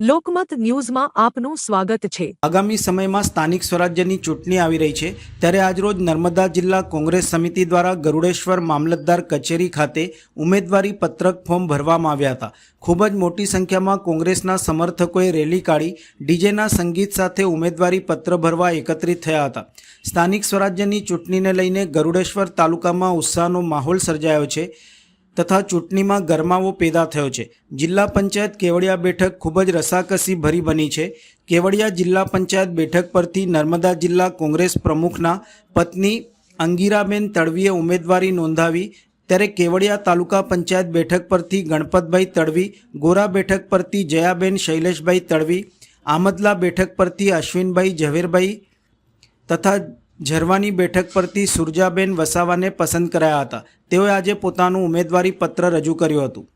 લોકમત ન્યૂઝમાં આપનું સ્વાગત છે। આગામી સમયમાં સ્થાનિક સ્વરાજ્યની ચૂંટણી આવી રહી છે, ત્યારે આજરોજ નર્મદા જિલ્લા કોંગ્રેસ સમિતિ દ્વારા ગરુડેશ્વર મામલતદાર કચેરી ખાતે ઉમેદવારી પત્રક ફોર્મ ભરવામાં આવ્યા હતા। ખૂબ જ મોટી સંખ્યામાં કોંગ્રેસના સમર્થકોએ રેલી કાઢી ડીજેના સંગીત સાથે ઉમેદવારી પત્ર ભરવા એકત્રિત થયા હતા। સ્થાનિક સ્વરાજ્યની ચૂંટણીને લઈને ગરુડેશ્વર તાલુકામાં ઉત્સાહનો માહોલ સર્જાયો છે તથા ચૂંટણીમાં ગરમાવો પેદા થયો છે। જિલ્લા પંચાયત કેવડિયા બેઠક ખૂબ જ રસાકસી ભરી બની છે। કેવડિયા જિલ્લા પંચાયત બેઠક પરથી નર્મદા જિલ્લા કોંગ્રેસ પ્રમુખના પત્ની અંગીરાબેન તડવીએ ઉમેદવારી નોંધાવી, ત્યારે કેવડિયા તાલુકા પંચાયત બેઠક પરથી ગણપતભાઈ તડવી, ગોરા બેઠક પરથી જયાબેન શૈલેષભાઈ તડવી, આમદલા બેઠક પરથી અશ્વિનભાઈ ઝવેરભાઈ તથા ઝરવાની બેઠક પરથી સુરજાબેન વસાવાને પસંદ કરાયા હતા। તેઓએ આજે પોતાનું ઉમેદવારી પત્ર રજૂ કર્યું હતું।